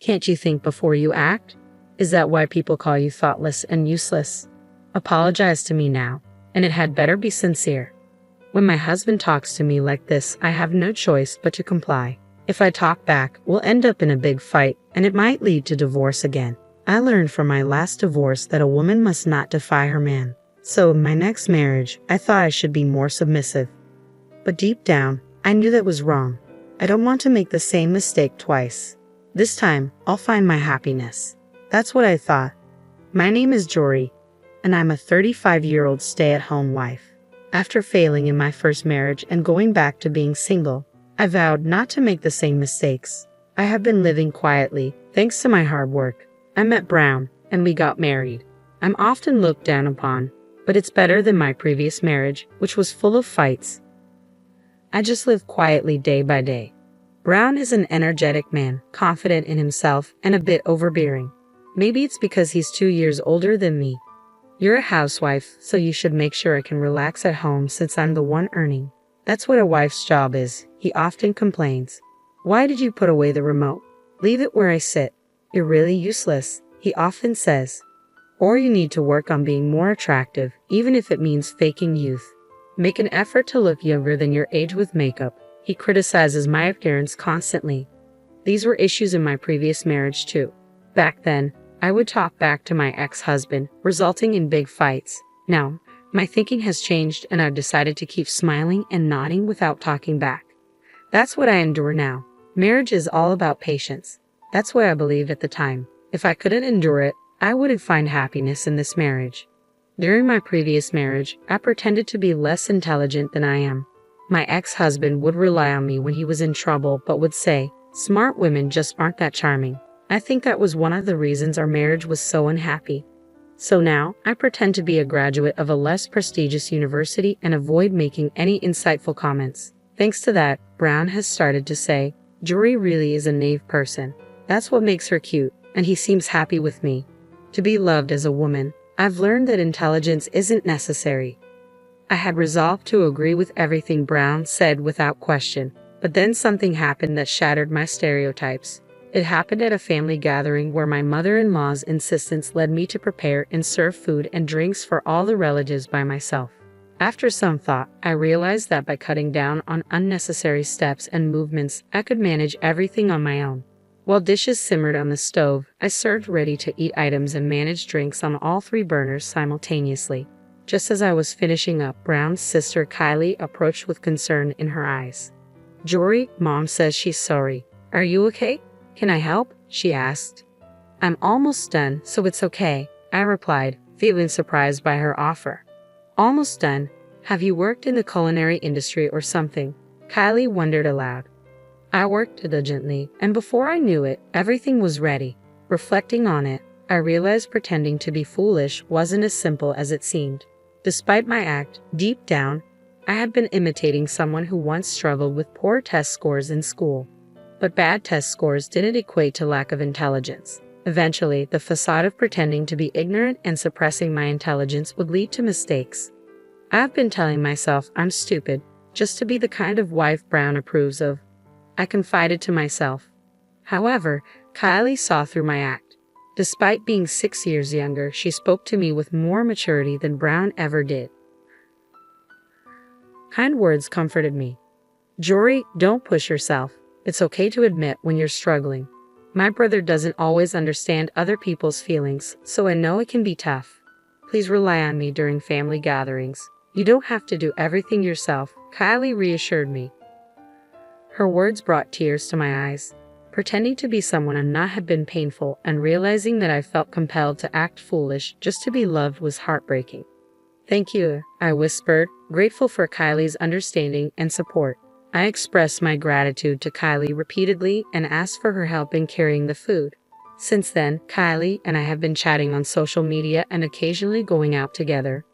Can't you think before you act? Is that why people call you thoughtless and useless? Apologize to me now, and it had better be sincere. When my husband talks to me like this, I have no choice but to comply. If I talk back, we'll end up in a big fight, and it might lead to divorce again. I learned from my last divorce that a woman must not defy her man. So in my next marriage, I thought I should be more submissive. But deep down, I knew that was wrong. I don't want to make the same mistake twice. This time, I'll find my happiness. That's what I thought. My name is Jory, and I'm a 35-year-old stay-at-home wife. After failing in my first marriage and going back to being single, I vowed not to make the same mistakes. I have been living quietly, thanks to my hard work. I met Brown, and we got married. I'm often looked down upon, but it's better than my previous marriage, which was full of fights. I just live quietly day by day. Brown is an energetic man, confident in himself and a bit overbearing. Maybe it's because he's 2 years older than me. You're a housewife, so you should make sure I can relax at home since I'm the one earning. That's what a wife's job is, he often complains. Why did you put away the remote? Leave it where I sit. You're really useless, he often says. Or you need to work on being more attractive, even if it means faking youth. Make an effort to look younger than your age with makeup. He criticizes my appearance constantly. These were issues in my previous marriage too. Back then, I would talk back to my ex-husband, resulting in big fights. Now, my thinking has changed and I've decided to keep smiling and nodding without talking back. That's what I endure now. Marriage is all about patience. That's what I believed at the time. If I couldn't endure it, I wouldn't find happiness in this marriage. During my previous marriage, I pretended to be less intelligent than I am. My ex-husband would rely on me when he was in trouble but would say, "Smart women just aren't that charming." I think that was one of the reasons our marriage was so unhappy. So now, I pretend to be a graduate of a less prestigious university and avoid making any insightful comments. Thanks to that, Brown has started to say, "Jory really is a naive person. That's what makes her cute, and he seems happy with me." To be loved as a woman, I've learned that intelligence isn't necessary. I had resolved to agree with everything Brown said without question, but then something happened that shattered my stereotypes. It happened at a family gathering where my mother-in-law's insistence led me to prepare and serve food and drinks for all the relatives by myself. After some thought, I realized that by cutting down on unnecessary steps and movements, I could manage everything on my own. While dishes simmered on the stove, I served ready-to-eat items and managed drinks on all 3 burners simultaneously. Just as I was finishing up, Brown's sister Kylie approached with concern in her eyes. "Jory, Mom says she's sorry. Are you okay? Can I help?" she asked. "I'm almost done, so it's okay," I replied, feeling surprised by her offer. "Almost done? Have you worked in the culinary industry or something?" Kylie wondered aloud. I worked diligently, and before I knew it, everything was ready. Reflecting on it, I realized pretending to be foolish wasn't as simple as it seemed. Despite my act, deep down, I had been imitating someone who once struggled with poor test scores in school. But bad test scores didn't equate to lack of intelligence. Eventually, the facade of pretending to be ignorant and suppressing my intelligence would lead to mistakes. I've been telling myself I'm stupid, just to be the kind of wife Brown approves of. I confided to myself. However, Kylie saw through my act. Despite being 6 years younger, she spoke to me with more maturity than Brown ever did. Kind words comforted me. "Jory, don't push yourself. It's okay to admit when you're struggling. My brother doesn't always understand other people's feelings, so I know it can be tough. Please rely on me during family gatherings. You don't have to do everything yourself," Kylie reassured me. Her words brought tears to my eyes. Pretending to be someone I'm not had been painful, and realizing that I felt compelled to act foolish just to be loved was heartbreaking. "Thank you," I whispered, grateful for Kylie's understanding and support. I expressed my gratitude to Kylie repeatedly and asked for her help in carrying the food. Since then, Kylie and I have been chatting on social media and occasionally going out together.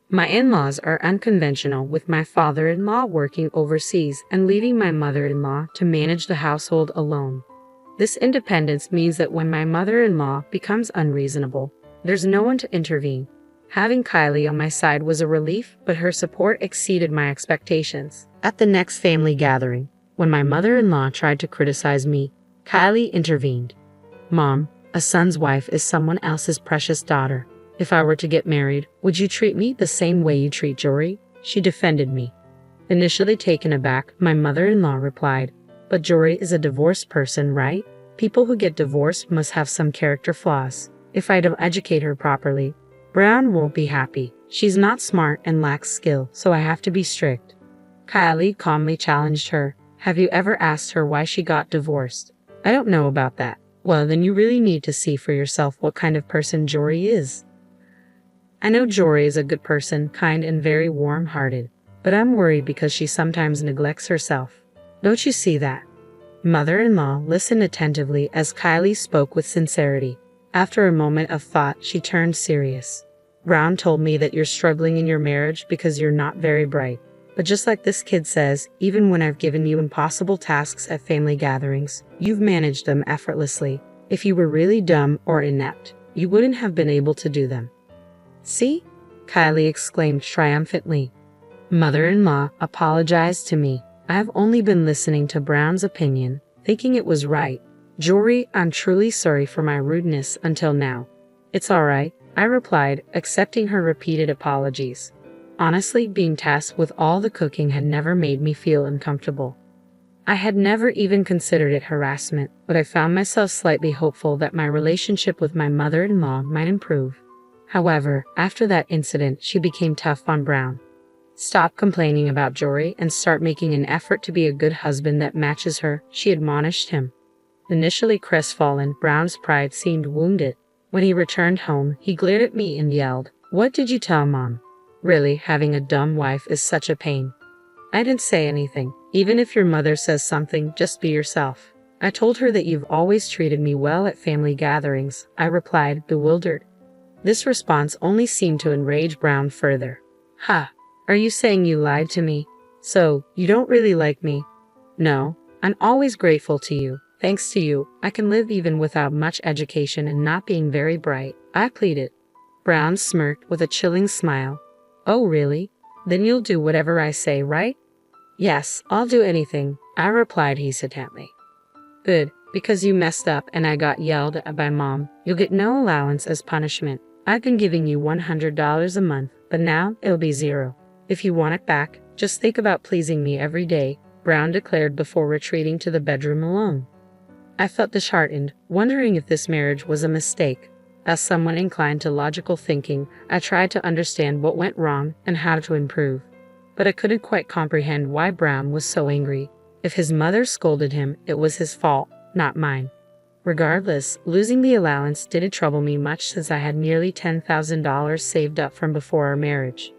My in-laws are unconventional, with my father-in-law working overseas and leaving my mother-in-law to manage the household alone. This independence means that when my mother-in-law becomes unreasonable, there's no one to intervene. Having Kylie on my side was a relief, but her support exceeded my expectations. At the next family gathering, when my mother-in-law tried to criticize me, Kylie intervened. Mom, a son's wife is someone else's precious daughter. If I were to get married, would you treat me the same way you treat Jory? She defended me. Initially taken aback, my mother-in-law replied, but Jory is a divorced person, right? People who get divorced must have some character flaws. If I don't educate her properly, Brown won't be happy. She's not smart and lacks skill, so I have to be strict. Kylie calmly challenged her. Have you ever asked her why she got divorced? I don't know about that. Well, then you really need to see for yourself what kind of person Jory is. I know Jory is a good person, kind and very warm-hearted, but I'm worried because she sometimes neglects herself. Don't you see that? Mother-in-law listened attentively as Kylie spoke with sincerity. After a moment of thought, she turned serious. Brown told me that you're struggling in your marriage because you're not very bright. But just like this kid says, even when I've given you impossible tasks at family gatherings, you've managed them effortlessly. If you were really dumb or inept, you wouldn't have been able to do them. See? Kylie exclaimed triumphantly. Mother-in-law apologized to me. I have only been listening to Brown's opinion, thinking it was right. Jory, I'm truly sorry for my rudeness until now. It's all right, I replied, accepting her repeated apologies. Honestly, being tasked with all the cooking had never made me feel uncomfortable. I had never even considered it harassment, but I found myself slightly hopeful that my relationship with my mother-in-law might improve. However, after that incident, she became tough on Brown. Stop complaining about Jory and start making an effort to be a good husband that matches her, she admonished him. Initially crestfallen, Brown's pride seemed wounded. When he returned home, he glared at me and yelled, "What did you tell Mom? Really, having a dumb wife is such a pain." I didn't say anything. Even if your mother says something, just be yourself. I told her that you've always treated me well at family gatherings, I replied, bewildered. This response only seemed to enrage Brown further. Ha! Are you saying you lied to me? So, you don't really like me? No, I'm always grateful to you. Thanks to you, I can live even without much education and not being very bright, I pleaded. Brown smirked with a chilling smile. Oh really? Then you'll do whatever I say, right? Yes, I'll do anything, I replied hesitantly. Good, because you messed up and I got yelled at by Mom. You'll get no allowance as punishment. I've been giving you $100 a month, but now it'll be $0. If you want it back, just think about pleasing me every day, Brown declared before retreating to the bedroom alone. I felt disheartened, wondering if this marriage was a mistake. As someone inclined to logical thinking, I tried to understand what went wrong and how to improve. But I couldn't quite comprehend why Brown was so angry. If his mother scolded him, it was his fault, not mine. Regardless, losing the allowance didn't trouble me much since I had nearly $10,000 saved up from before our marriage.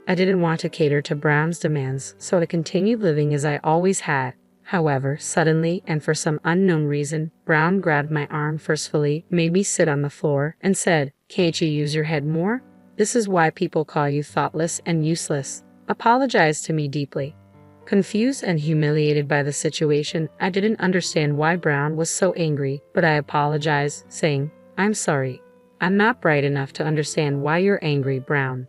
I didn't want to cater to Brown's demands, so I continued living as I always had. However, suddenly, and for some unknown reason, Brown grabbed my arm forcefully, made me sit on the floor, and said, "Can't you use your head more? This is why people call you thoughtless and useless." Apologized to me deeply. Confused and humiliated by the situation, I didn't understand why Brown was so angry, but I apologized, saying, "I'm sorry. I'm not bright enough to understand why you're angry, Brown.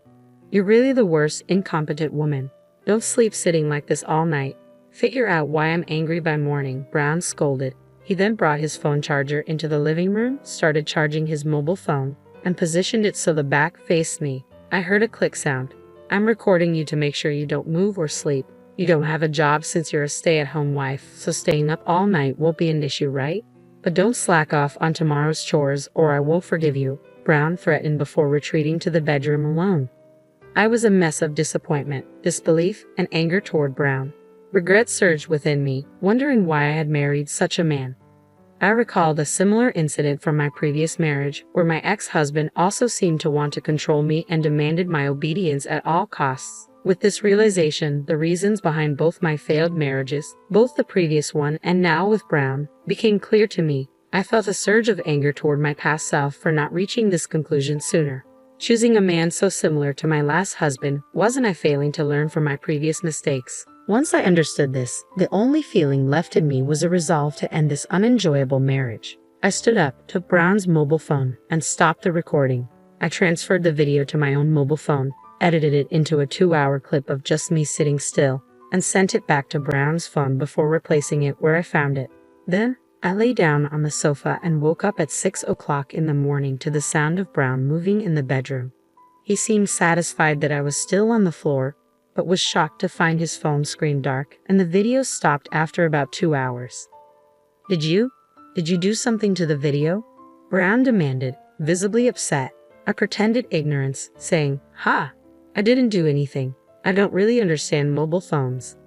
You're really the worst incompetent woman. Don't sleep sitting like this all night. Figure out why I'm angry by morning," Brown scolded. He then brought his phone charger into the living room, started charging his mobile phone, and positioned it so the back faced me. I heard a click sound. "I'm recording you to make sure you don't move or sleep. You don't have a job since you're a stay-at-home wife, so staying up all night won't be an issue, right? But don't slack off on tomorrow's chores or I won't forgive you," Brown threatened before retreating to the bedroom alone. I was a mess of disappointment, disbelief, and anger toward Brown. Regret surged within me, wondering why I had married such a man. I recalled a similar incident from my previous marriage, where my ex-husband also seemed to want to control me and demanded my obedience at all costs. With this realization, the reasons behind both my failed marriages, both the previous one and now with Brown, became clear to me. I felt a surge of anger toward my past self for not reaching this conclusion sooner. Choosing a man so similar to my last husband, wasn't I failing to learn from my previous mistakes? Once I understood this, the only feeling left in me was a resolve to end this unenjoyable marriage. I stood up, took Brown's mobile phone, and stopped the recording. I transferred the video to my own mobile phone, edited it into a 2-hour clip of just me sitting still, and sent it back to Brown's phone before replacing it where I found it. Then, I lay down on the sofa and woke up at 6 o'clock in the morning to the sound of Brown moving in the bedroom. He seemed satisfied that I was still on the floor, but was shocked to find his phone screen dark and the video stopped after about 2 hours. Did you do something to the video? Brown demanded, visibly upset. I pretended ignorance, saying, "Ha! I didn't do anything. I don't really understand mobile phones."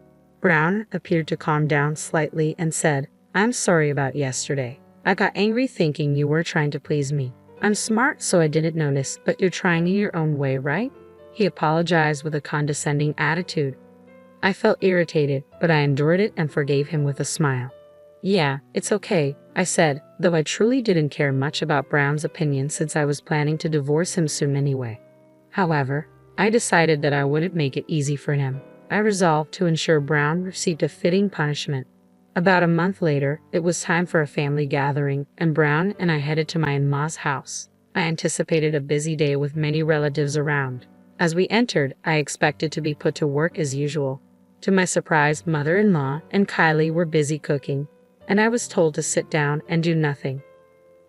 Brown appeared to calm down slightly and said, "I'm sorry about yesterday. I got angry thinking you were trying to please me. I'm smart, so I didn't notice, but you're trying in your own way, right?" He apologized with a condescending attitude. I felt irritated, but I endured it and forgave him with a smile. "Yeah, it's okay," I said, though I truly didn't care much about Brown's opinion since I was planning to divorce him soon anyway. However, I decided that I wouldn't make it easy for him. I resolved to ensure Brown received a fitting punishment. About a month later, it was time for a family gathering, and Brown and I headed to my in-law's house. I anticipated a busy day with many relatives around. As we entered, I expected to be put to work as usual. To my surprise, mother-in-law and Kylie were busy cooking, and I was told to sit down and do nothing.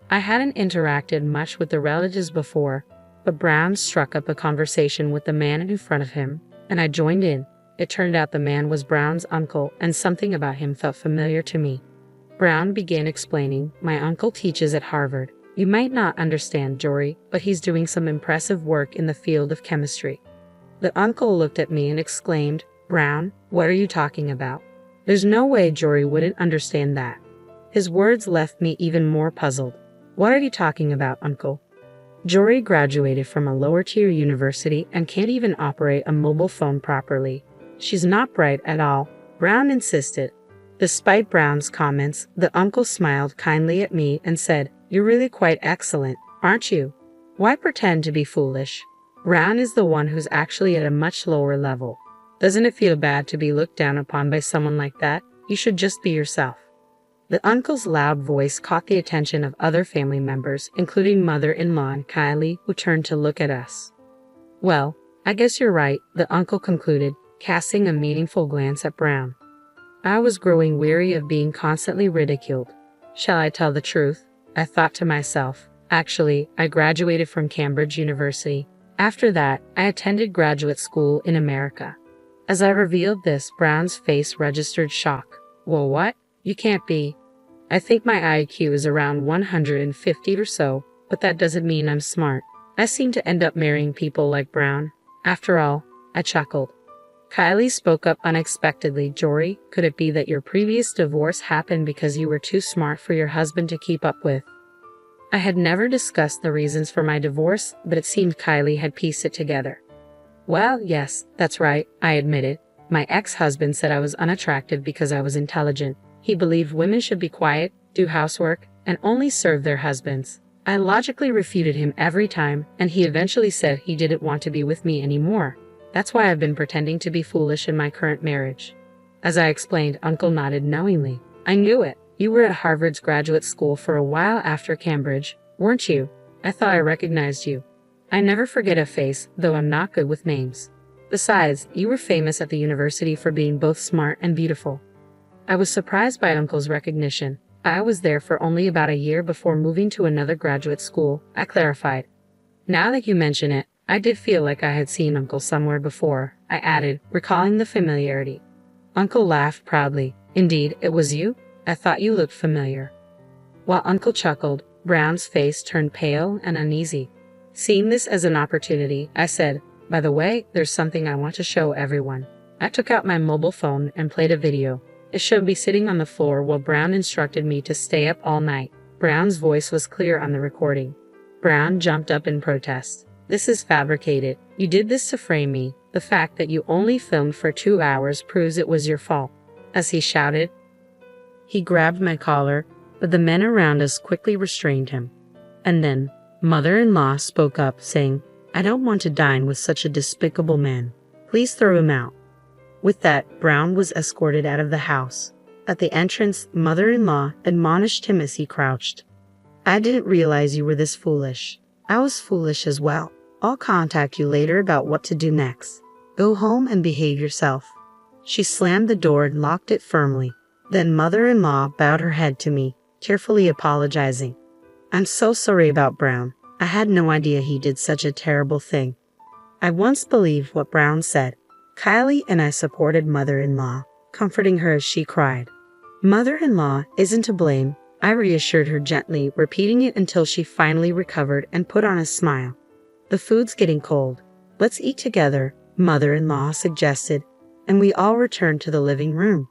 I hadn't interacted much with the relatives before, but Brown struck up a conversation with the man in front of him, and I joined in. It turned out the man was Brown's uncle, and something about him felt familiar to me. Brown began explaining, "My uncle teaches at Harvard. You might not understand, Jory, but he's doing some impressive work in the field of chemistry." The uncle looked at me and exclaimed, "Brown, what are you talking about? There's no way Jory wouldn't understand that." His words left me even more puzzled. "What are you talking about, uncle? Jory graduated from a lower-tier university and can't even operate a mobile phone properly. She's not bright at all," Brown insisted. Despite Brown's comments, the uncle smiled kindly at me and said, "You're really quite excellent, aren't you? Why pretend to be foolish? Brown is the one who's actually at a much lower level. Doesn't it feel bad to be looked down upon by someone like that? You should just be yourself." The uncle's loud voice caught the attention of other family members, including mother-in-law and Kylie, who turned to look at us. "Well, I guess you're right," the uncle concluded, casting a meaningful glance at Brown. I was growing weary of being constantly ridiculed. Shall I tell the truth? I thought to myself. Actually, I graduated from Cambridge University. After that, I attended graduate school in America. As I revealed this, Brown's face registered shock. "Well, what? You can't be." "I think my IQ is around 150 or so, but that doesn't mean I'm smart. I seem to end up marrying people like Brown. After all," I chuckled. Kylie spoke up unexpectedly. "Jory, could it be that your previous divorce happened because you were too smart for your husband to keep up with?" I had never discussed the reasons for my divorce, but it seemed Kylie had pieced it together. "Well, yes, that's right," I admitted. "My ex-husband said I was unattractive because I was intelligent. He believed women should be quiet, do housework, and only serve their husbands. I logically refuted him every time, and he eventually said he didn't want to be with me anymore. That's why I've been pretending to be foolish in my current marriage." As I explained, Uncle nodded knowingly. "I knew it. You were at Harvard's graduate school for a while after Cambridge, weren't you? I thought I recognized you. I never forget a face, though I'm not good with names. Besides, you were famous at the university for being both smart and beautiful." I was surprised by Uncle's recognition. "I was there for only about a year before moving to another graduate school," I clarified. "Now that you mention it, I did feel like I had seen Uncle somewhere before," I added, recalling the familiarity. Uncle laughed proudly. "Indeed, it was you? I thought you looked familiar." While Uncle chuckled, Brown's face turned pale and uneasy. Seeing this as an opportunity, I said, "By the way, there's something I want to show everyone." I took out my mobile phone and played a video. It showed me sitting on the floor while Brown instructed me to stay up all night. Brown's voice was clear on the recording. Brown jumped up in protest. "This is fabricated. You did this to frame me. The fact that you only filmed for 2 hours proves it was your fault." As he shouted, he grabbed my collar, but the men around us quickly restrained him. And then, mother-in-law spoke up, saying, "I don't want to dine with such a despicable man. Please throw him out." With that, Brown was escorted out of the house. At the entrance, mother-in-law admonished him as he crouched. "I didn't realize you were this foolish. I was foolish as well. I'll contact you later about what to do next. Go home and behave yourself." She slammed the door and locked it firmly. Then mother-in-law bowed her head to me. tearfully apologizing. I'm so sorry about Brown. I had no idea he did such a terrible thing. I once believed what Brown said. Kylie and I supported mother-in-law, comforting her as she cried. Mother-in-law isn't to blame, I reassured her gently, repeating it until she finally recovered and put on a smile. The food's getting cold. Let's eat together, mother-in-law suggested, and we all returned to the living room.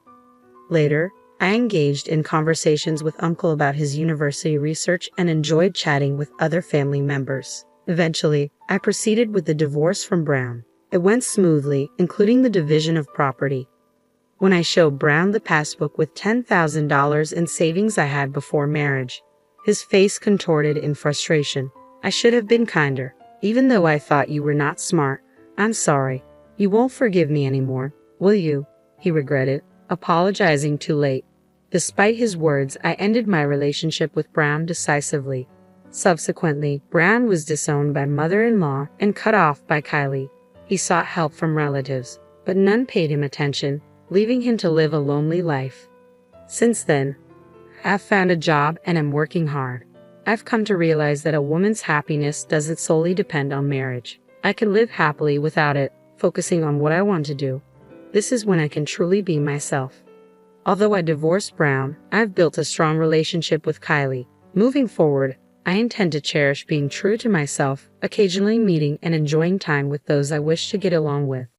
Later, I engaged in conversations with Uncle about his university research and enjoyed chatting with other family members. Eventually, I proceeded with the divorce from Brown. It went smoothly, including the division of property. When I showed Brown the passbook with $10,000 in savings I had before marriage, his face contorted in frustration. I should have been kinder. Even though I thought you were not smart, I'm sorry. You won't forgive me anymore, will you? He regretted, apologizing too late. Despite his words, I ended my relationship with Brown decisively. Subsequently, Brown was disowned by mother-in-law and cut off by Kylie. He sought help from relatives, but none paid him attention, leaving him to live a lonely life. Since then, I've found a job and am working hard. I've come to realize that a woman's happiness doesn't solely depend on marriage. I can live happily without it, focusing on what I want to do. This is when I can truly be myself. Although I divorced Brown, I've built a strong relationship with Kylie. Moving forward, I intend to cherish being true to myself, occasionally meeting and enjoying time with those I wish to get along with.